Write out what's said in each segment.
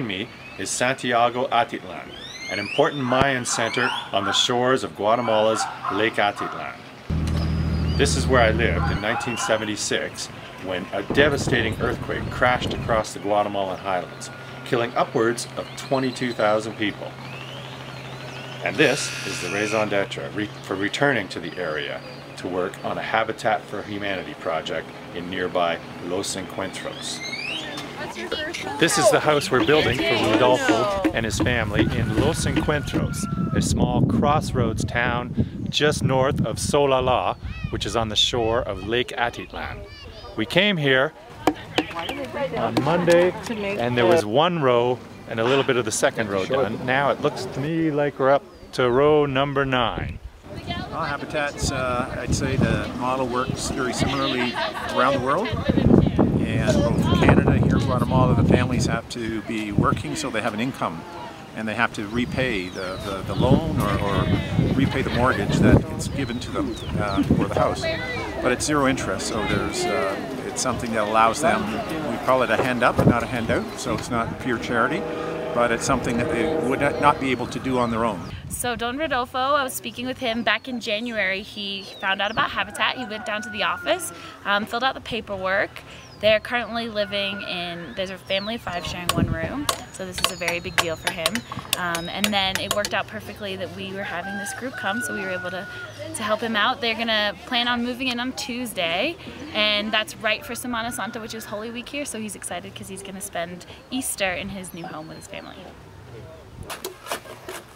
Behind me is Santiago Atitlan, an important Mayan center on the shores of Guatemala's Lake Atitlan. This is where I lived in 1976 when a devastating earthquake crashed across the Guatemalan highlands, killing upwards of 22,000 people. And this is the raison d'etre for returning to the area to work on a Habitat for Humanity project in nearby Los Encuentros. This is the house we're building for Rodolfo and his family in Los Encuentros, a small crossroads town just north of Solala, which is on the shore of Lake Atitlan. We came here on Monday and there was one row and a little bit of the second row done. Now it looks to me like we're up to row number 9. Well, Habitats, I'd say the model works very similarly around the world. And both in Canada and here in Guatemala, the families have to be working so they have an income. And they have to repay the loan or repay the mortgage that is given to them for the house. But it's zero interest, so it's something that allows them, we call it a hand up and not a handout, so it's not pure charity, but it's something that they would not be able to do on their own. So Don Rodolfo, I was speaking with him back in January. He found out about Habitat. He went down to the office, filled out the paperwork. They're currently living in, there's a family of 5 sharing one room, so this is a very big deal for him. And then it worked out perfectly that we were having this group come, so we were able to help him out. They're gonna plan on moving in on Tuesday, and that's right for Semana Santa, which is Holy Week here, so he's excited because he's gonna spend Easter in his new home with his family.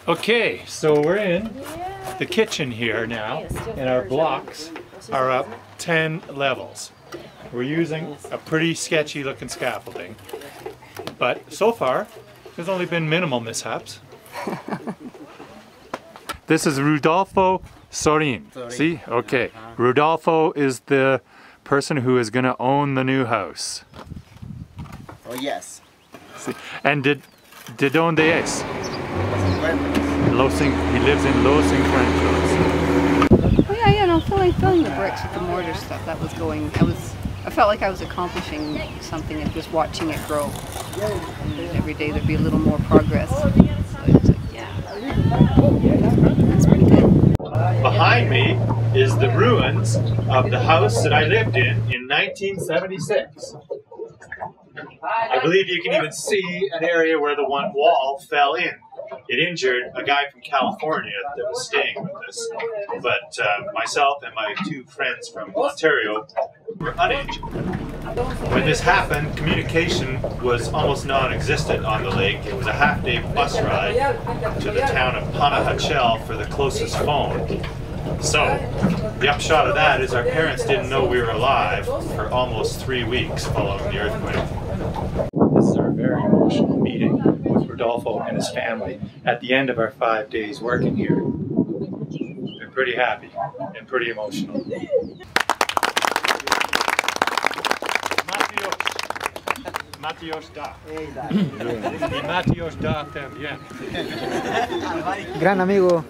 Okay, so we're in the kitchen here now, and our blocks are up 10 levels. We're using a pretty sketchy looking scaffolding, but so far there's only been minimal mishaps. This is Rodolfo Sorin. See? Okay. Rodolfo is the person who is going to own the new house. Oh yes. See? And de donde es? He lives in Los Encuentros. Oh yeah, no, filling the bricks with the mortar stuff, that was going, I felt like I was accomplishing something and just watching it grow. And every day there'd be a little more progress. So it's like, yeah, that's pretty good. Behind me is the ruins of the house that I lived in 1976. I believe you can even see an area where the one wall fell in. It injured a guy from California that was staying with us, but myself and my 2 friends from Ontario were uninjured. When this happened, communication was almost non-existent on the lake. It was a half-day bus ride to the town of Panajachel for the closest phone. So, the upshot of that is our parents didn't know we were alive for almost 3 weeks following the earthquake. This is our very emotional meeting with Rodolfo and his family at the end of our 5 days working here. They're pretty happy and pretty emotional. Matios da. Y Matios da también. Gran amigo.